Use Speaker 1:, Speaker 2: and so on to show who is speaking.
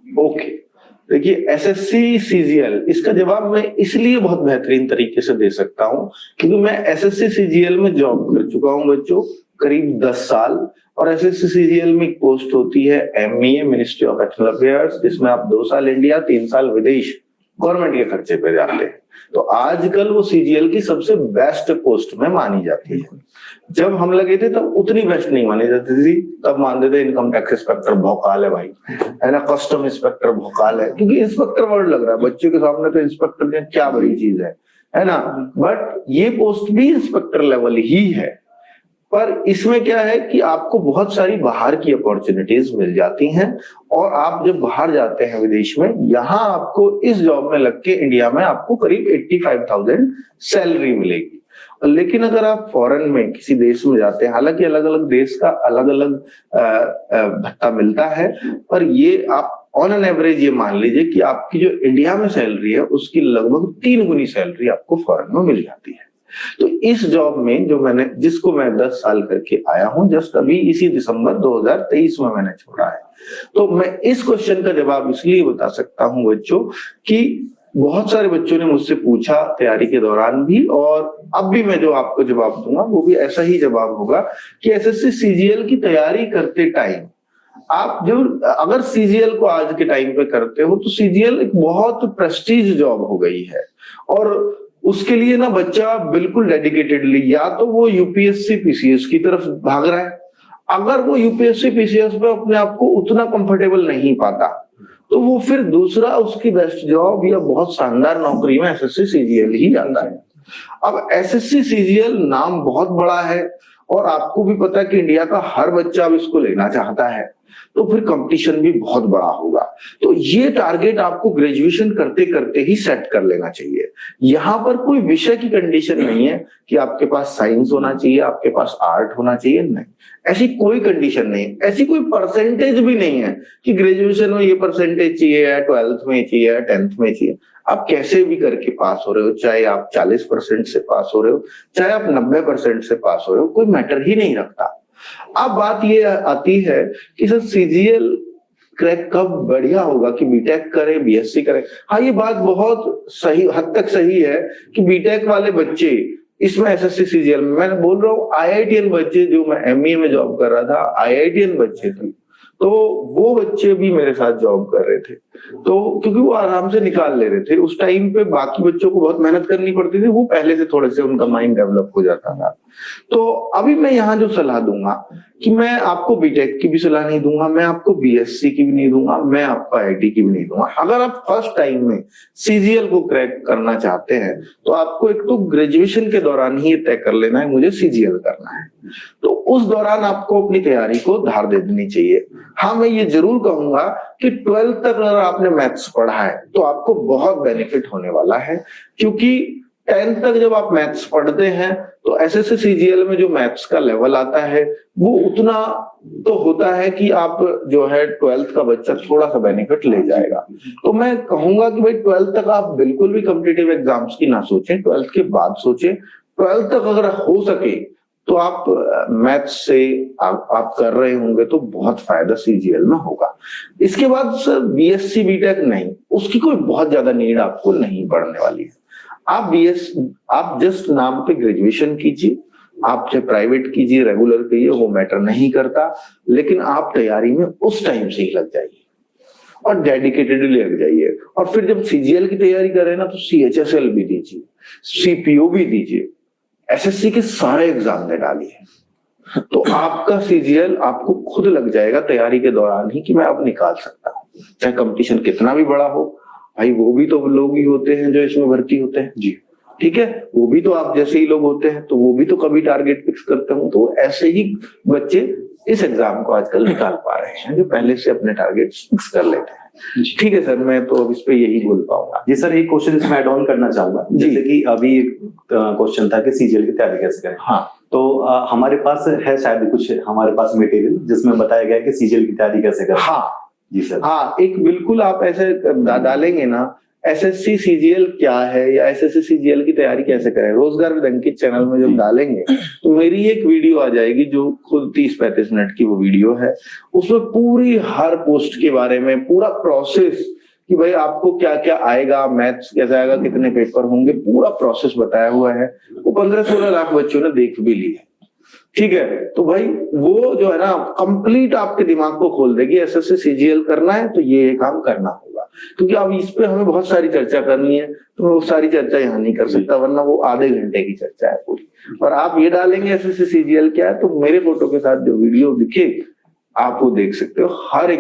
Speaker 1: Okay, देखिए SSC CGL, इसका जवाब मैं इसलिए बहुत बेहतरीन तरीके से दे सकता हूं क्योंकि मैं एसएससी सीजीएल में जॉब कर चुका हूं बच्चों, करीब 10 साल। और एसएससी सीजीएल में एक पोस्ट होती है MEA, ministry of external affairs, जिसमें आप 2 साल इंडिया 3 साल विदेश गवर्नमेंट के खर्चे पे जाते हैं। तो आजकल वो सीजीएल की सबसे बेस्ट पोस्ट में मानी जाती है। जब हम लगे थे तब उतनी बेस्ट नहीं मानी जाती थी, तब मानते थे इनकम टैक्स इंस्पेक्टर भौकाल है भाई, है ना, कस्टम इंस्पेक्टर भौकाल है, क्योंकि इंस्पेक्टर वर्ड लग रहा है बच्चों के सामने, तो इंस्पेक्टर क्या बड़ी चीज है ना। बट ये पोस्ट भी इंस्पेक्टर लेवल ही है, पर इसमें क्या है कि आपको बहुत सारी बाहर की अपॉर्चुनिटीज मिल जाती हैं, और आप जब बाहर जाते हैं विदेश में, यहाँ आपको इस जॉब में लग के इंडिया में आपको करीब 85,000 सैलरी मिलेगी। लेकिन अगर आप फॉरेन में किसी देश में जाते हैं, हालांकि अलग अलग देश का अलग अलग भत्ता मिलता है, पर ये आप ऑन एन एवरेज ये मान लीजिए कि आपकी जो इंडिया में सैलरी है उसकी लगभग 3 गुनी सैलरी आपको फॉरेन में मिल जाती है। तो इस जॉब में जिसको मैं 10 साल करके आया हूं, जस्ट अभी इसी दिसंबर 2023 में मैंने छोड़ा है। तो मैं इस क्वेश्चन का जवाब इसलिए बता सकता हूं बच्चों कि बहुत सारे बच्चों ने मुझसे पूछा तैयारी के दौरान भी, और अब भी मैं जो आपको जवाब दूंगा वो भी ऐसा ही जवाब होगा कि एसएससी सीजीएल की तैयारी करते टाइम आप जो अगर सीजीएल को आज के टाइम पे करते हो तो सीजीएल एक बहुत प्रेस्टीज जॉब हो गई है, और उसके लिए ना बच्चा बिल्कुल डेडिकेटेडली या तो वो यूपीएससी पीसीएस की तरफ भाग रहा है। अगर वो यूपीएससी पीसीएस पे अपने आप को उतना कंफर्टेबल नहीं पाता तो वो फिर दूसरा उसकी बेस्ट जॉब या बहुत शानदार नौकरी में एसएससी सीजीएल ही जाता है। अब एसएससी सीजीएल नाम बहुत बड़ा है, और आपको भी पता है कि इंडिया का हर बच्चा अब इसको लेना चाहता है, तो फिर कंपटीशन भी बहुत बड़ा होगा। तो ये टारगेट आपको ग्रेजुएशन करते करते ही सेट कर लेना चाहिए। यहाँ पर कोई विषय की कंडीशन नहीं है कि आपके पास साइंस होना चाहिए, आपके पास आर्ट होना चाहिए, नहीं, ऐसी कोई कंडीशन नहीं, ऐसी कोई परसेंटेज भी नहीं है कि ग्रेजुएशन में ये परसेंटेज चाहिए, 12th में चाहिए, 10th में चाहिए। आप कैसे भी करके पास हो रहे हो, चाहे आप 40% से पास हो रहे हो, चाहे आप 90% से पास हो रहे हो, कोई मैटर ही नहीं रखता। अब बात ये आती है कि सर सीजीएल क्रैक कब बढ़िया होगा कि बीटेक करें, बीएससी करें। हाँ, ये बात बहुत सही हद तक सही है कि बीटेक वाले बच्चे इसमें एसएससी सीजीएल में, मैं बोल रहा हूँ आईआईटीएन बच्चे, जो मैं एमईए में जॉब कर रहा था, आईआईटीएन बच्चे थे, तो वो बच्चे भी मेरे साथ जॉब कर रहे थे, तो क्योंकि वो आराम से निकाल ले रहे थे। उस टाइम पे बाकी बच्चों को बहुत मेहनत करनी पड़ती थी, वो पहले से थोड़े से उनका माइंड डेवलप हो जाता था। तो अभी मैं यहाँ जो सलाह दूंगा कि मैं आपको बीटेक की भी सलाह नहीं दूंगा, मैं आपको बीएससी की भी नहीं दूंगा, मैं आपको आईआईटी की भी नहीं दूंगा। अगर आप फर्स्ट टाइम में सीजीएल को क्रैक करना चाहते हैं तो आपको एक तो ग्रेजुएशन के दौरान ही तय कर लेना है मुझे सीजीएल करना है, तो उस दौरान आपको अपनी तैयारी को धार दे देनी चाहिए। हाँ, मैं ये जरूर कहूंगा कि 12th तक अगर आपने मैथ्स पढ़ा है तो आपको बहुत बेनिफिट होने वाला है, क्योंकि 10th तक जब आप मैथ्स पढ़ते हैं तो एसएससी सीजीएल में जो मैथ्स का लेवल आता है वो उतना तो होता है कि आप जो है 12th का बच्चा थोड़ा सा बेनिफिट ले जाएगा। तो मैं कहूंगा कि भाई 12th तक आप बिल्कुल भी कॉम्पिटिटिव एग्जाम्स की ना सोचें, 12th के बाद सोचें। 12th तक अगर हो सके तो आप मैथ्स से आप कर रहे होंगे तो बहुत फायदा सीजीएल में होगा। इसके बाद सर बीएससी बीटेक नहीं, उसकी कोई बहुत ज्यादा नीड आपको नहीं पड़ने वाली है। आप जस्ट नाम पे ग्रेजुएशन कीजिए, आप चाहे प्राइवेट कीजिए, रेगुलर कीजिए, वो मैटर नहीं करता, लेकिन आप तैयारी में उस टाइम से ही लग जाइए और डेडिकेटेडली लग जाइए। और फिर जब सीजीएल की तैयारी करें ना तो सीएचएसएल भी दीजिए, सीपीओ भी दीजिए, एसएससी के सारे एग्जाम दे डालिए, तो आपका सीजीएल आपको खुद लग जाएगा तैयारी के दौरान ही कि मैं अब निकाल सकता हूँ। चाहे कंपटीशन कितना भी बड़ा हो, भाई वो भी तो लोग ही होते हैं जो इसमें भर्ती होते हैं जी, ठीक है, वो भी तो आप जैसे ही लोग होते हैं, तो वो भी तो कभी टारगेट फिक्स करते हो। तो ऐसे ही बच्चे इस एग्जाम को आजकल निकाल पा रहे हैं जो पहले से अपने टारगेट फिक्स कर लेते हैं। ठीक है सर, मैं तो अब इस पे यही बोल पाऊंगा।
Speaker 2: जी सर, एक क्वेश्चन इसमें ऐड ऑन करना चाहूंगा, जैसे कि अभी क्वेश्चन था कि सीजीएल की तैयारी कैसे करें।
Speaker 1: हाँ,
Speaker 2: तो हमारे पास है शायद कुछ हमारे पास मटेरियल जिसमें बताया गया कि सीजीएल की तैयारी कैसे करें।
Speaker 1: हाँ
Speaker 2: जी सर,
Speaker 1: हाँ, एक बिल्कुल आप ऐसे डालेंगे ना एसएससी सीजीएल क्या है या एसएससी सीजीएल की तैयारी कैसे करें, रोजगार विद अंकित चैनल में जब डालेंगे तो मेरी एक वीडियो आ जाएगी जो खुद 30-35 मिनट की वो वीडियो है। उसमें पूरी हर पोस्ट के बारे में पूरा प्रोसेस कि भाई आपको क्या क्या आएगा, मैथ्स कैसा आएगा, कितने पेपर होंगे, पूरा प्रोसेस बताया हुआ है। वो 15-16 लाख बच्चों ने देख भी ली है। ठीक है, तो भाई वो जो है ना कंप्लीट आपके दिमाग को खोल देगी। एसएससी सीजीएल करना है तो ये काम करना होगा, क्योंकि अब इस पे हमें बहुत सारी चर्चा करनी है, तो मैं वो सारी चर्चा यहाँ नहीं कर सकता, वरना वो आधे घंटे की चर्चा है पूरी। और आप ये डालेंगे एसएससी सीजीएल क्या है, तो मेरे फोटो के साथ जो वीडियो दिखे आप वो देख सकते हो। हर